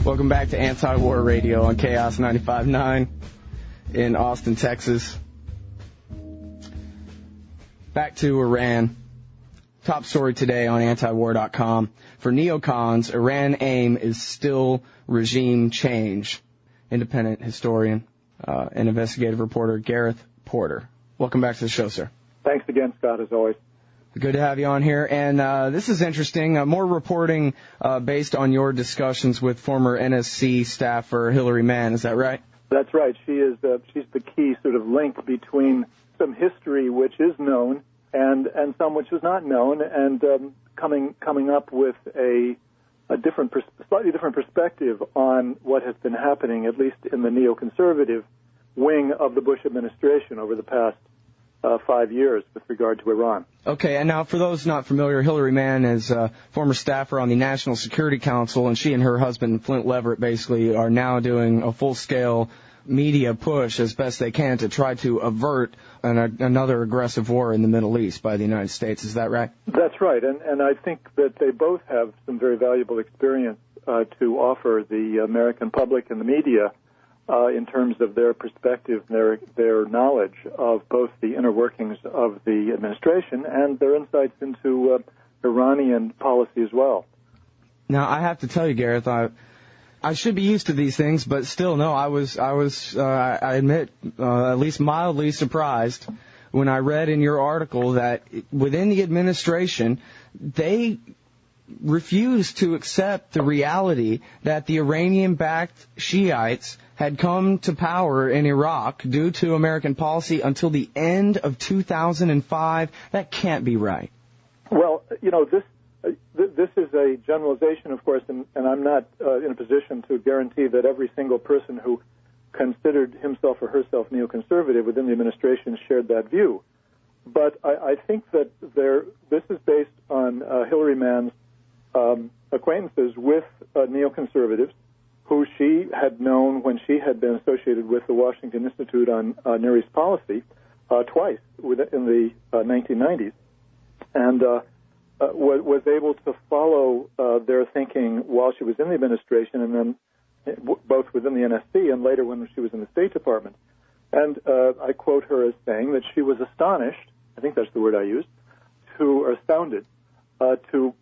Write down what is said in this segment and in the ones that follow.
Welcome back to Anti-War Radio on Chaos 95.9 in Austin, Texas. Back to Iran. Top story today on antiwar.com. For neocons, Iran aim is still regime change. Independent historian and investigative reporter Gareth Porter. Welcome back to the show, sir. Thanks again, Scott, as always. Good to have you on here. And this is interesting. More reporting based on your discussions with former NSC staffer Hillary Mann. Is that right? That's right. She's the key sort of link between some history which is known and some which is not known, and coming up with a slightly different perspective on what has been happening, at least in the neoconservative wing of the Bush administration over the past 5 years with regard to Iran. Okay, and now for those not familiar, Hillary Mann is a former staffer on the National Security Council, and she and her husband, Flint Leverett, basically are now doing a full-scale media push as best they can to try to avert another aggressive war in the Middle East by the United States. Is that right? That's right, and I think that they both have some very valuable experience to offer the American public and the media in terms of their perspective, their knowledge of both the inner workings of the administration and their insights into Iranian policy as well. Now, I have to tell you, Gareth, I should be used to these things, but still, no, I admit, at least mildly surprised when I read in your article that within the administration, they refused to accept the reality that the Iranian-backed Shiites had come to power in Iraq due to American policy until the end of 2005. That can't be right. Well, this is a generalization, of course, and I'm not in a position to guarantee that every single person who considered himself or herself neoconservative within the administration shared that view. But I think that this is based on Hillary Mann's acquaintances with neoconservatives who she had known when she had been associated with the Washington Institute on Near East Policy twice in the 1990s, and was able to follow their thinking while she was in the administration, and then both within the NSC and later when she was in the State Department. And I quote her as saying that she was astonished, I think that's the word I used, or astounded, to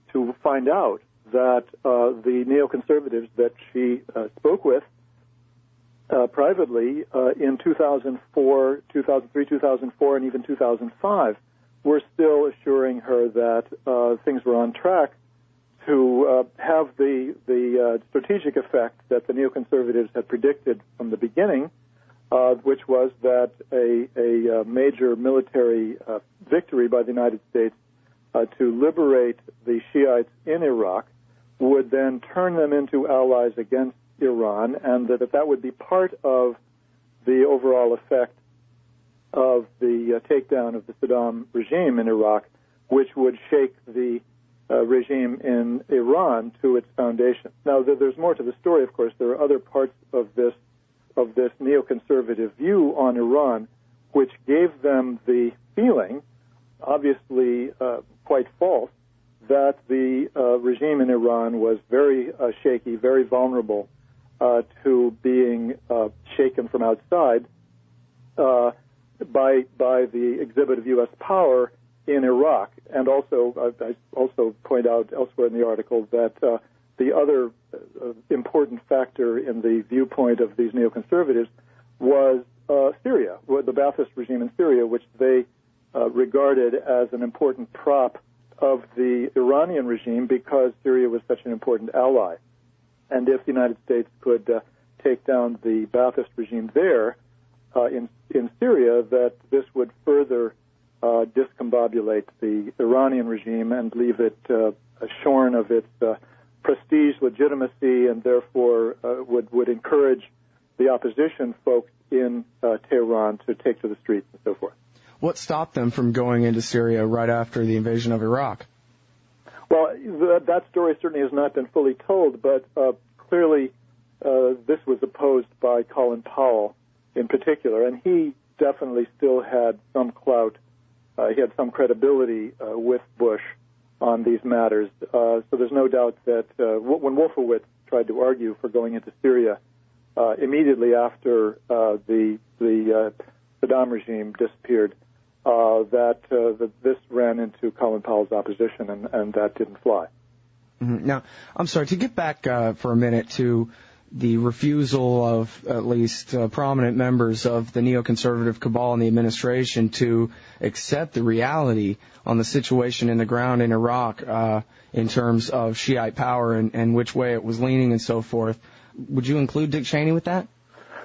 find out that the neoconservatives that she spoke with privately in 2004, 2003, 2004, and even 2005 were still assuring her that things were on track to have the strategic effect that the neoconservatives had predicted from the beginning, which was that a major military victory by the United States to liberate the Shiites in Iraq would then turn them into allies against Iran, and that would be part of the overall effect of the takedown of the Saddam regime in Iraq, which would shake the regime in Iran to its foundation. Now, there's more to the story, of course. There are other parts of this neoconservative view on Iran, which gave them the feeling, obviously quite false, that the regime in Iran was very shaky, very vulnerable to being shaken from outside by the exhibit of U.S. power in Iraq. And also, I also point out elsewhere in the article that the other important factor in the viewpoint of these neoconservatives was Syria, the Ba'athist regime in Syria, which they regarded as an important prop of the Iranian regime because Syria was such an important ally. And if the United States could take down the Ba'athist regime there in Syria, that this would further discombobulate the Iranian regime and leave it shorn of its prestige, legitimacy, and therefore would encourage the opposition folks in Tehran to take to the streets and so forth. What stopped them from going into Syria right after the invasion of Iraq? Well, that story certainly has not been fully told, but clearly this was opposed by Colin Powell in particular, and he definitely still had some clout. He had some credibility with Bush on these matters. So there's no doubt that when Wolfowitz tried to argue for going into Syria immediately after the Saddam regime disappeared, that this ran into Colin Powell's opposition, and that didn't fly. Mm-hmm. Now, I'm sorry, to get back for a minute to the refusal of at least prominent members of the neoconservative cabal in the administration to accept the reality on the situation in the ground in Iraq in terms of Shiite power and which way it was leaning and so forth. Would you include Dick Cheney with that?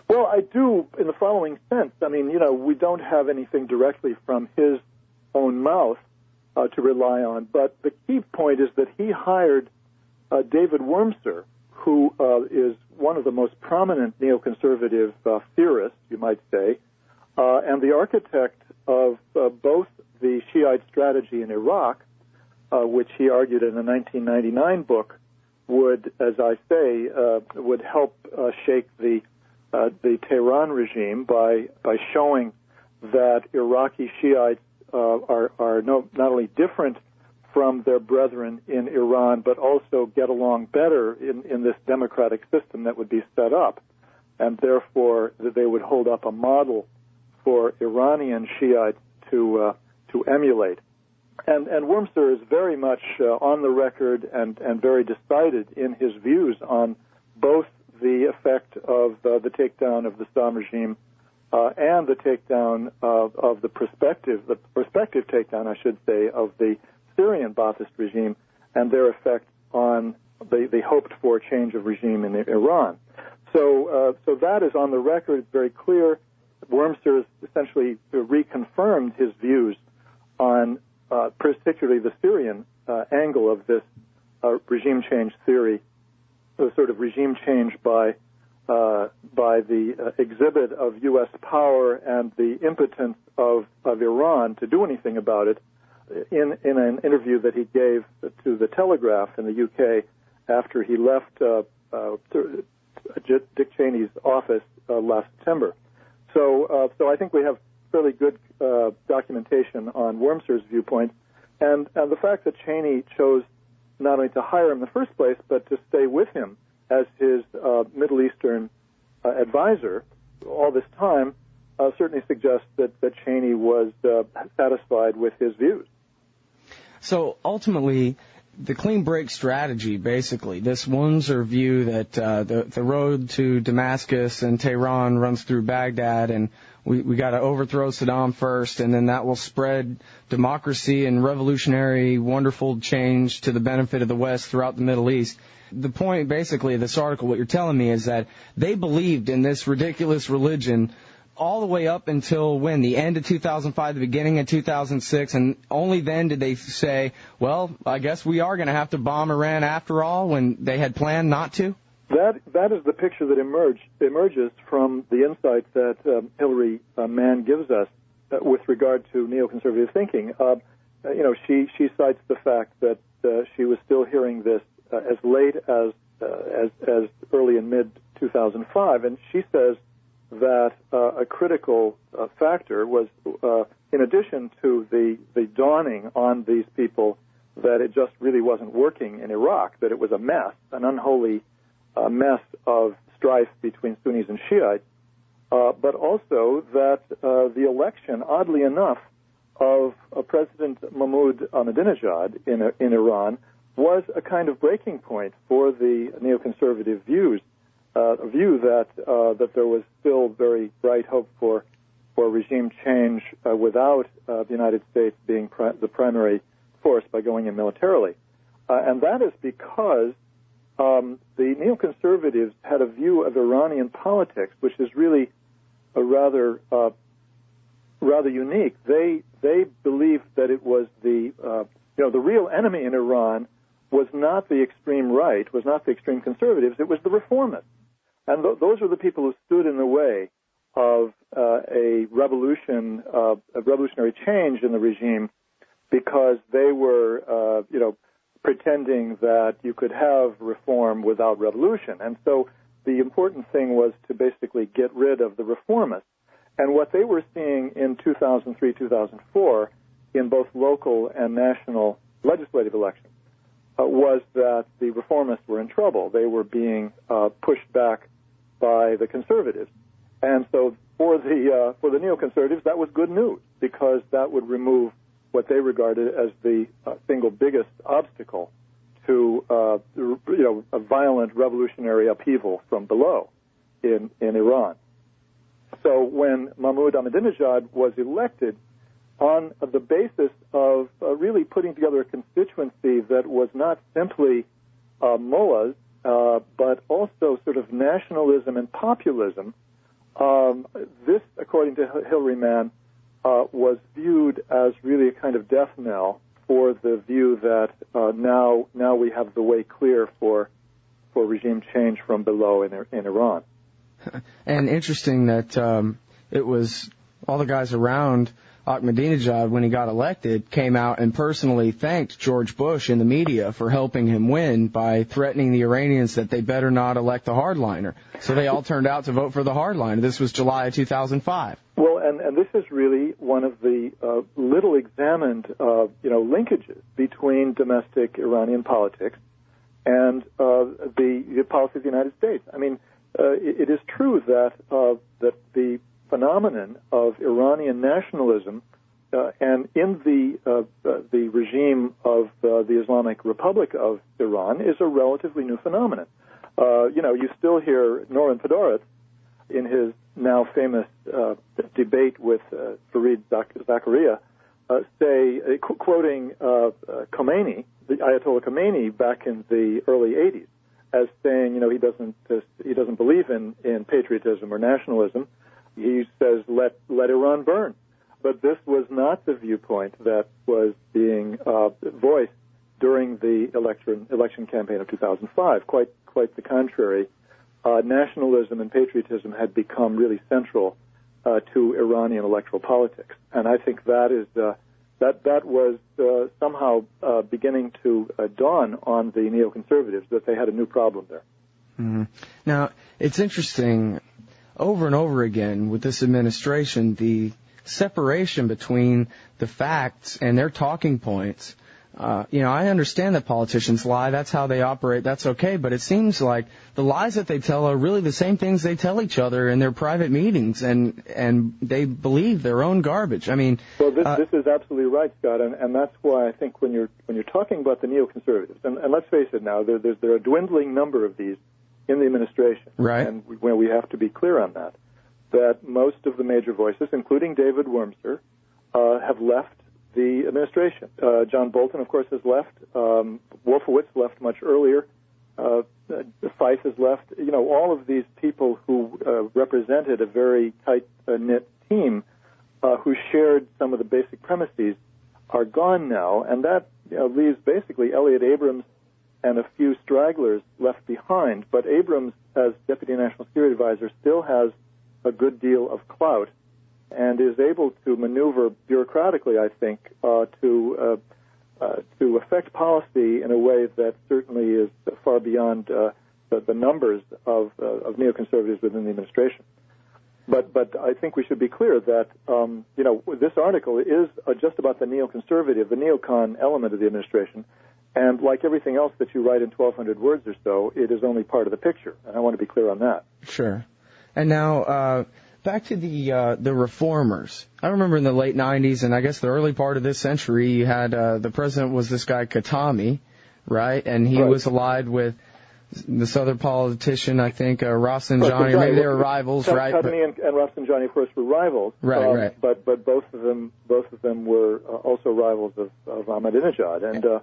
Well, I do in the following sense. I mean, we don't have anything directly from his own mouth to rely on, but the key point is that he hired David Wormser, who is one of the most prominent neoconservative theorists, you might say, and the architect of both the Shiite strategy in Iraq, which he argued in a 1999 book, would, as I say, would help shake the Tehran regime by showing that Iraqi Shiites are not only different from their brethren in Iran, but also get along better in this democratic system that would be set up, and therefore that they would hold up a model for Iranian Shiites to emulate. And Wormser is very much on the record and very decided in his views on both the effect of the takedown of the Saddam regime and the takedown of the prospective takedown, I should say, of the Syrian Ba'athist regime and their effect on the hoped-for change of regime in Iran. So that is on the record. It's very clear. Wormser has essentially reconfirmed his views on particularly the Syrian angle of this regime change theory, the sort of regime change by the exhibit of U.S. power and the impotence of Iran to do anything about it. In an interview that he gave to the Telegraph in the UK after he left Dick Cheney's office last September. So I think we have fairly good documentation on Wormser's viewpoint, and the fact that Cheney chose not only to hire him in the first place, but to stay with him as his Middle Eastern advisor all this time certainly suggests that Cheney was satisfied with his views. So ultimately, the clean break strategy, basically, this Wormser view that the road to Damascus and Tehran runs through Baghdad, and we got to overthrow Saddam first, and then that will spread democracy and revolutionary, wonderful change to the benefit of the West throughout the Middle East. The point, basically, of this article, what you're telling me is that they believed in this ridiculous religion all the way up until when? The end of 2005, the beginning of 2006, and only then did they say, well, I guess we are going to have to bomb Iran after all, when they had planned not to? That is the picture that emerges from the insight that Hilary Mann gives us with regard to neoconservative thinking. She cites the fact that she was still hearing this as late as early and mid 2005, and she says that a critical factor was, in addition to the dawning on these people that it just really wasn't working in Iraq, that it was a mess, an unholy mess of strife between Sunnis and Shiites, but also that the election, oddly enough, of President Mahmoud Ahmadinejad in Iran was a kind of breaking point for the neoconservative views. A view that there was still very bright hope for regime change without the United States being the primary force by going in militarily. And that is because the neoconservatives had a view of Iranian politics, which is really a rather unique. They believed that it was the real enemy in Iran was not the extreme right, was not the extreme conservatives, it was the reformists. And those were the people who stood in the way of a revolutionary change in the regime, because they were, pretending that you could have reform without revolution. And so the important thing was to basically get rid of the reformists. And what they were seeing in 2003, 2004, in both local and national legislative election, was that the reformists were in trouble. They were being pushed back by the conservatives. And so for the neoconservatives, that was good news, because that would remove what they regarded as the single biggest obstacle to a violent revolutionary upheaval from below in Iran. So when Mahmoud Ahmadinejad was elected, on the basis of really putting together a constituency that was not simply mullahs, but also sort of nationalism and populism, this, according to Hilary Mann, was viewed as really a kind of death knell for the view that now we have the way clear for regime change from below in Iran. And interesting that it was all the guys around Ahmadinejad, when he got elected, came out and personally thanked George Bush in the media for helping him win by threatening the Iranians that they better not elect the hardliner. So they all turned out to vote for the hardliner. This was July of 2005. Well, and this is really one of the little examined, linkages between domestic Iranian politics and the policy of the United States. I mean, it is true that the phenomenon of Iranian nationalism and in the regime of the Islamic Republic of Iran is a relatively new phenomenon. You still hear Noran Fedoretz in his now famous debate with Fareed Zakaria quoting Khomeini, the Ayatollah Khomeini, back in the early 80s, as saying, he doesn't believe in patriotism or nationalism. He says, let Iran burn. But this was not the viewpoint that was being voiced during the election campaign of 2005. Quite the contrary. Nationalism and patriotism had become really central to Iranian electoral politics, and I think that is that was somehow beginning to dawn on the neoconservatives that they had a new problem there. Mm-hmm. Now, it's interesting. Over and over again with this administration, the separation between the facts and their talking points. I understand that politicians lie. That's how they operate. That's okay. But it seems like the lies that they tell are really the same things they tell each other in their private meetings, and they believe their own garbage. I mean, well, this is absolutely right, Scott, and that's why I think when you're talking about the neoconservatives, and let's face it now, there are a dwindling number of these in the administration, right? And we have to be clear on that most of the major voices, including David Wurmser, have left the administration. John Bolton, of course, has left. Wolfowitz left much earlier. Feith has left. All of these people who represented a very tight-knit team who shared some of the basic premises are gone now, and that leaves basically Elliot Abrams and a few stragglers left behind. But Abrams, as Deputy National Security Advisor, still has a good deal of clout and is able to maneuver bureaucratically, I think, to affect policy in a way that certainly is far beyond the numbers of neoconservatives within the administration. But I think we should be clear that this article is just about the neoconservative, the neocon element of the administration. And like everything else that you write in 1,200 words or so, it is only part of the picture. And I want to be clear on that. Sure. And now, back to the reformers. I remember in the late 90s, and I guess the early part of this century, you had the president was this guy Khatami, right? And he was allied with this other politician, I think, Rafsanjani. Maybe they were rivals, right? Khatami and Rafsanjani, of course, were rivals. Right. But both of them were also rivals of Ahmadinejad. And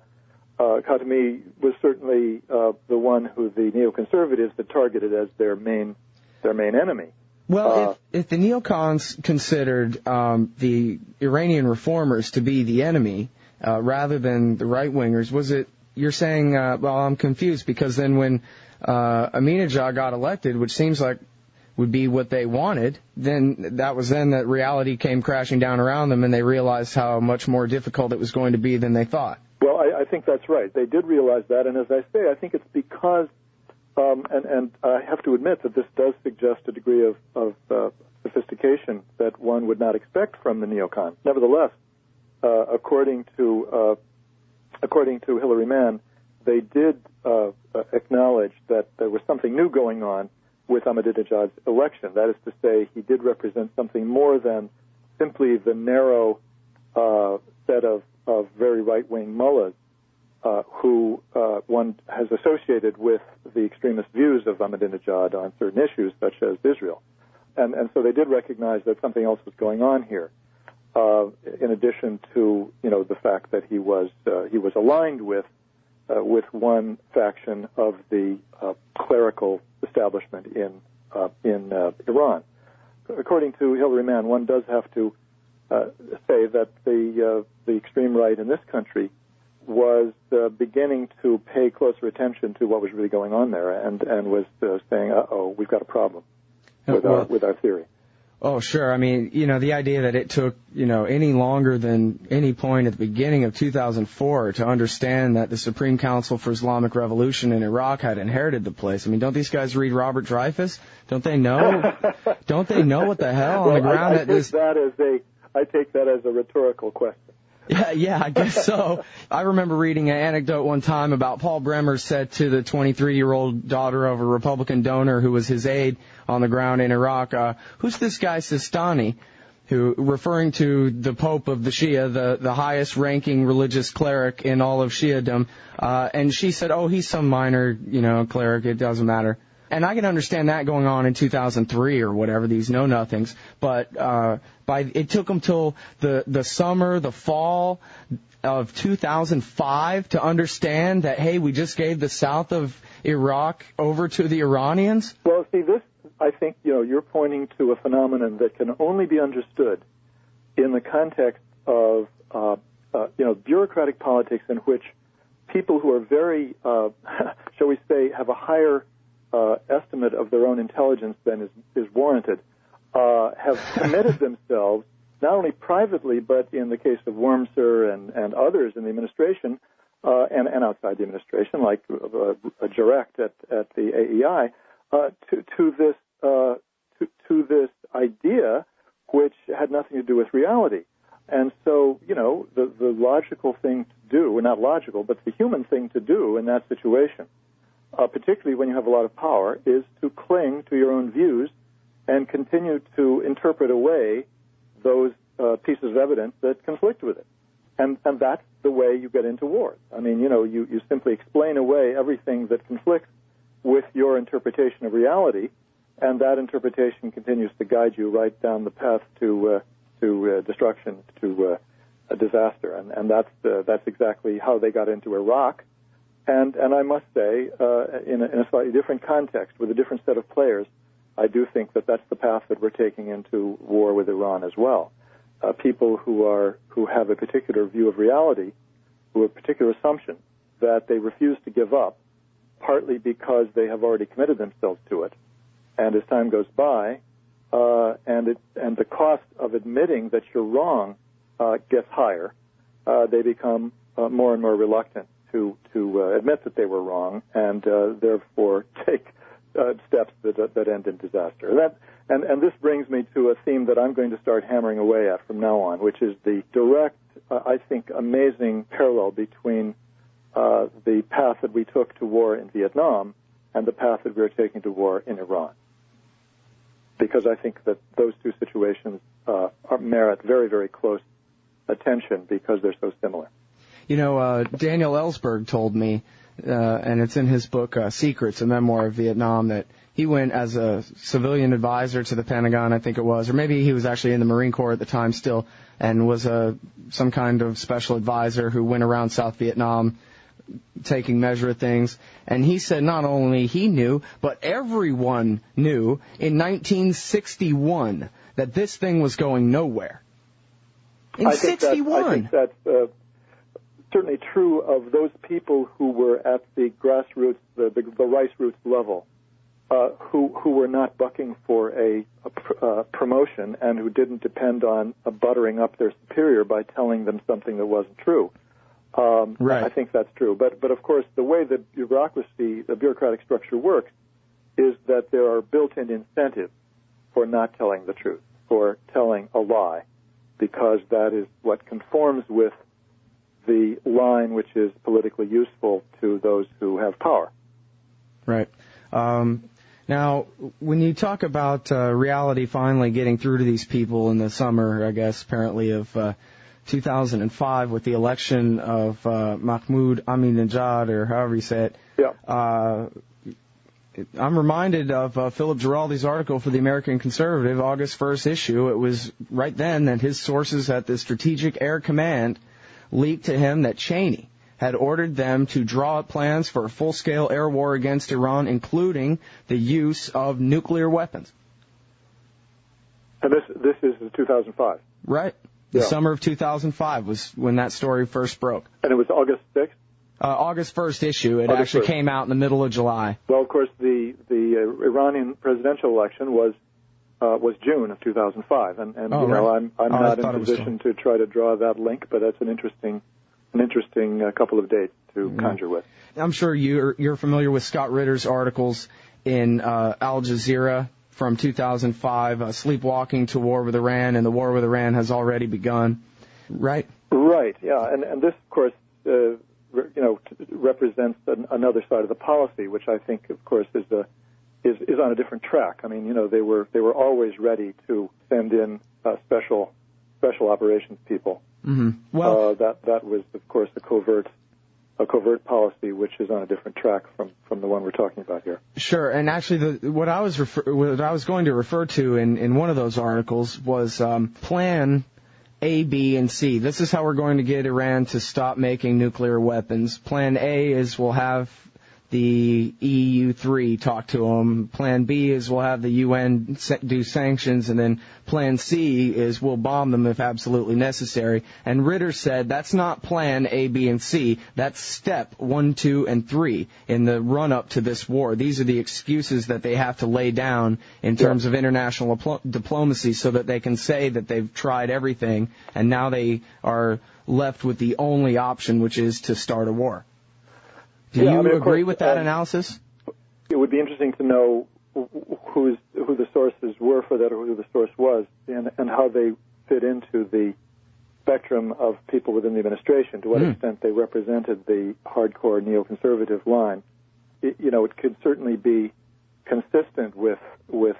Khatami was certainly the one who the neoconservatives had targeted as their main enemy. Well, if the neocons considered the Iranian reformers to be the enemy rather than the right-wingers, was it, you're saying, well, I'm confused, because then when Ahmadinejad got elected, which seems like would be what they wanted, then that reality came crashing down around them, and they realized how much more difficult it was going to be than they thought. Well, I think that's right. They did realize that, and as I say, I think it's because, and I have to admit that this does suggest a degree of sophistication that one would not expect from the neocons. Nevertheless, according to according to Hilary Mann, they did acknowledge that there was something new going on with Ahmadinejad's election. That is to say, he did represent something more than simply the narrow set of very right-wing mullahs who one has associated with the extremist views of Ahmadinejad on certain issues, such as Israel. And so they did recognize that something else was going on here, in addition to, the fact that he was aligned with one faction of the clerical establishment in Iran. According to Hilary Mann, one does have to say that the extreme right in this country was beginning to pay closer attention to what was really going on there, and was saying, "Uh-oh, we've got a problem with our theory." Oh, sure. I mean, the idea that it took, any longer than any point at the beginning of 2004 to understand that the Supreme Council for Islamic Revolution in Iraq had inherited the place. I mean, don't these guys read Robert Dreyfus? Don't they know? Don't they know what the hell on the ground I take that as a rhetorical question. Yeah, I guess so. I remember reading an anecdote one time about Paul Bremer said to the 23-year-old daughter of a Republican donor who was his aide on the ground in Iraq, who's this guy Sistani, who, referring to the Pope of the Shia, the highest ranking religious cleric in all of Shia'dom, and she said, oh, he's some minor, cleric, it doesn't matter. And I can understand that going on in 2003 or whatever, these know-nothings, but it took them till the summer, the fall of 2005 to understand that, hey, we just gave the south of Iraq over to the Iranians? Well, see, this, I think, you're pointing to a phenomenon that can only be understood in the context of, bureaucratic politics in which people who are very, shall we say, have a higher estimate of their own intelligence than is warranted, have committed themselves, not only privately, but in the case of Wormser and others in the administration, and outside the administration, like Jarect at the AEI, to this idea which had nothing to do with reality. And so, the logical thing to do, well, not logical, but the human thing to do in that situation, particularly when you have a lot of power, is to cling to your own views and continue to interpret away those pieces of evidence that conflict with it. And that's the way you get into wars. I mean, you simply explain away everything that conflicts with your interpretation of reality, and that interpretation continues to guide you right down the path to destruction, to a disaster. And that's exactly how they got into Iraq. And I must say, in a slightly different context, with a different set of players, I do think that that's the path that we're taking into war with Iran as well. People who have a particular view of reality, who have a particular assumption that they refuse to give up, partly because they have already committed themselves to it, and as time goes by, and the cost of admitting that you're wrong gets higher, they become more and more reluctant to admit that they were wrong, and therefore take steps that end in disaster. And this brings me to a theme that I'm going to start hammering away at from now on, which is the direct, I think, amazing parallel between the path that we took to war in Vietnam and the path that we're taking to war in Iran. Because I think that those two situations merit very, very close attention because they're so similar. Daniel Ellsberg told me, and it's in his book, Secrets, a memoir of Vietnam, that he went as a civilian advisor to the Pentagon, I think it was, or maybe he was actually in the Marine Corps at the time still, and was some kind of special advisor who went around South Vietnam taking measure of things. And he said not only he knew, but everyone knew in 1961 that this thing was going nowhere. In 61. I think that's certainly true of those people who were at the grassroots, the rice roots level, who were not bucking for a promotion and who didn't depend on buttering up their superior by telling them something that wasn't true. Right. I think that's true. But of course, the way the bureaucratic structure works is that there are built-in incentives for not telling the truth, for telling a lie, because that is what conforms with the line which is politically useful to those who have power. Right. Now, when you talk about reality finally getting through to these people in the summer, I guess, apparently, of 2005 with the election of Mahmoud Ahmadinejad, or however you say it, yeah. I'm reminded of Philip Giraldi's article for the American Conservative, August 1st issue. It was right then that his sources at the Strategic Air Command leaked to him that Cheney had ordered them to draw up plans for a full-scale air war against Iran, including the use of nuclear weapons. And this is 2005? Right. The summer of 2005 was when that story first broke. And it was August 6th? August 1st issue. It actually came out in the middle of July. Well, of course, the Iranian presidential election was June of 2005, and you know, I'm not in a position to try to draw that link, but that's an interesting couple of dates to conjure with. I'm sure you're familiar with Scott Ritter's articles in Al Jazeera from 2005, Sleepwalking to War with Iran, and the war with Iran has already begun. Right? Right. Yeah, and this, of course, represents another side of the policy, which I think, of course, is on a different track. I mean, you know, they were always ready to send in special operations people. Mm-hmm. Well, that was, of course, a covert policy, which is on a different track from the one we're talking about here. Sure, and actually, what I was going to refer to in one of those articles was Plan A, B, and C. This is how we're going to get Iran to stop making nuclear weapons. Plan A is we'll have the EU3 talk to them. Plan B is we'll have the UN do sanctions, and then Plan C is we'll bomb them if absolutely necessary. And Ritter said that's not Plan A, B, and C. That's step 1, 2, and 3 in the run-up to this war. These are the excuses that they have to lay down in terms of international diplomacy so that they can say that they've tried everything, and now they are left with the only option, which is to start a war. Do you agree with that analysis? It would be interesting to know who the sources were for that, or who the source was, and how they fit into the spectrum of people within the administration, to what extent they represented the hardcore neoconservative line. It could certainly be consistent with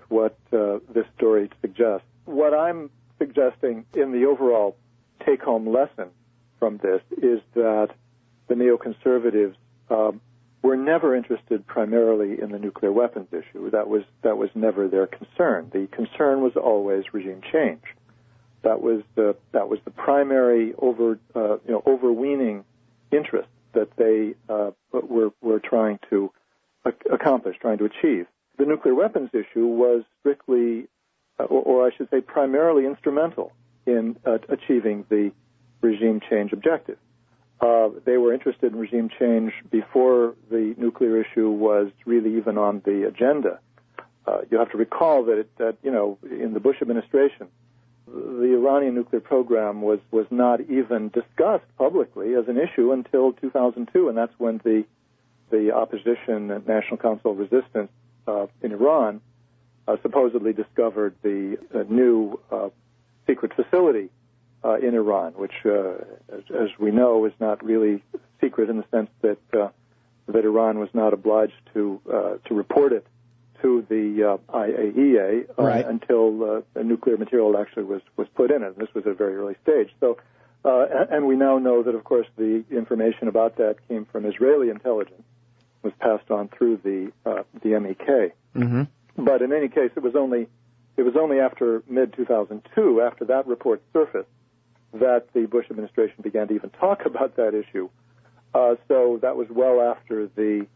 what this story suggests. What I'm suggesting in the overall take-home lesson from this is that the neoconservatives were never interested primarily in the nuclear weapons issue. That was never their concern. The concern was always regime change. That was the primary overweening interest that they were trying to accomplish, trying to achieve. The nuclear weapons issue was strictly, or I should say, primarily instrumental in achieving the regime change objective. They were interested in regime change before the nuclear issue was really even on the agenda. You have to recall that in the Bush administration, the Iranian nuclear program was not even discussed publicly as an issue until 2002, and that's when the opposition and National Council of Resistance in Iran supposedly discovered the new secret facility in Iran, which, as we know, is not really secret in the sense that Iran was not obliged to report it to the IAEA until nuclear material actually was put in it. And this was at a very early stage. So, and we now know that, of course, the information about that came from Israeli intelligence, was passed on through the MEK. Mm-hmm. But in any case, it was only after mid-2002, after that report surfaced, that the Bush administration began to even talk about that issue. So that was well after the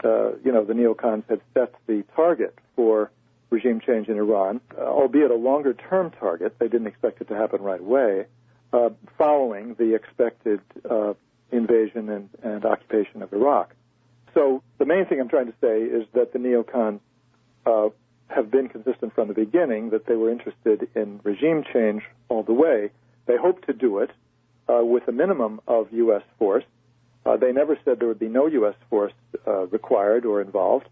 neocons had set the target for regime change in Iran, albeit a longer-term target. They didn't expect it to happen right away, following the expected invasion and occupation of Iraq. So the main thing I'm trying to say is that the neocons have been consistent from the beginning that they were interested in regime change all the way. They hoped to do it with a minimum of U.S. force. They never said there would be no U.S. force required or involved.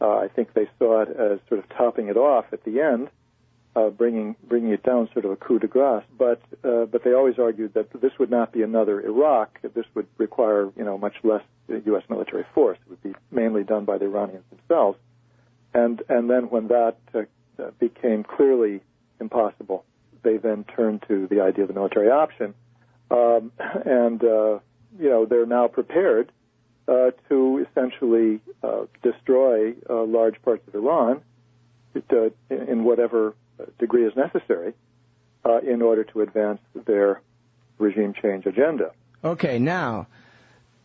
I think they saw it as sort of topping it off at the end, bringing it down, sort of a coup de grace. But they always argued that this would not be another Iraq. This would require, much less U.S. military force. It would be mainly done by the Iranians themselves. And then when that became clearly impossible, they then turned to the idea of the military option. They're now prepared to essentially destroy large parts of Iran in whatever degree is necessary in order to advance their regime change agenda. Okay, now,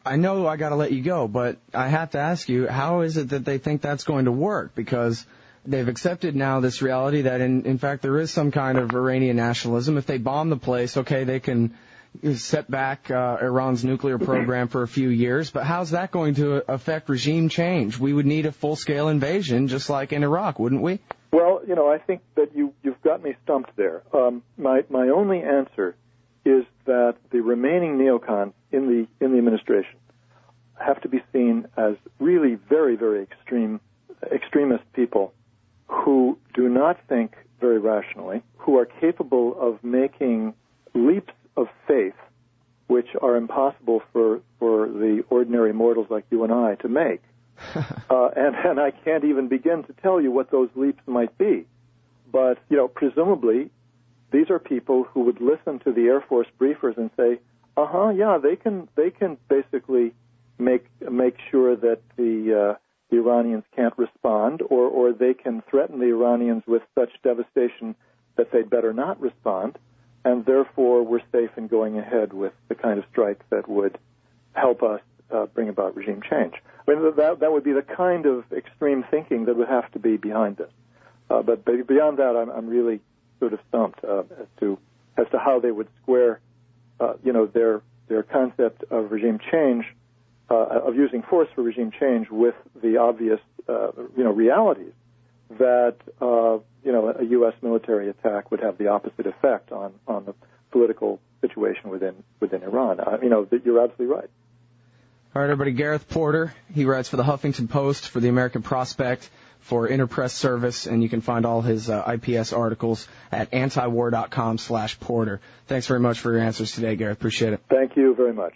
I know I got to let you go, but I have to ask you, how is it that they think that's going to work? Because they've accepted now this reality that, in fact, there is some kind of Iranian nationalism. If they bomb the place, okay, they can set back Iran's nuclear program for a few years, but how's that going to affect regime change? We would need a full-scale invasion, just like in Iraq, wouldn't we? Well, I think that you've got me stumped there. My only answer is that the remaining neocons in the administration have to be seen as really very, very extremist people who do not think very rationally, who are capable of making leaps of faith which are impossible for the ordinary mortals like you and I to make. And I can't even begin to tell you what those leaps might be. But, presumably, these are people who would listen to the Air Force briefers and say, they can basically make sure that the Iranians can't respond, or they can threaten the Iranians with such devastation that they'd better not respond, and therefore we're safe in going ahead with the kind of strike that would help us bring about regime change. I mean, that would be the kind of extreme thinking that would have to be behind this. But beyond that, I'm really sort of stumped as to how they would square, their concept of regime change, of using force for regime change, with the obvious, realities that a U.S. military attack would have the opposite effect on the political situation within Iran. You're absolutely right. All right, everybody. Gareth Porter, he writes for the Huffington Post, for the American Prospect, for Interpress Service, and you can find all his IPS articles at antiwar.com/Porter. Thanks very much for your answers today, Gareth. Appreciate it. Thank you very much.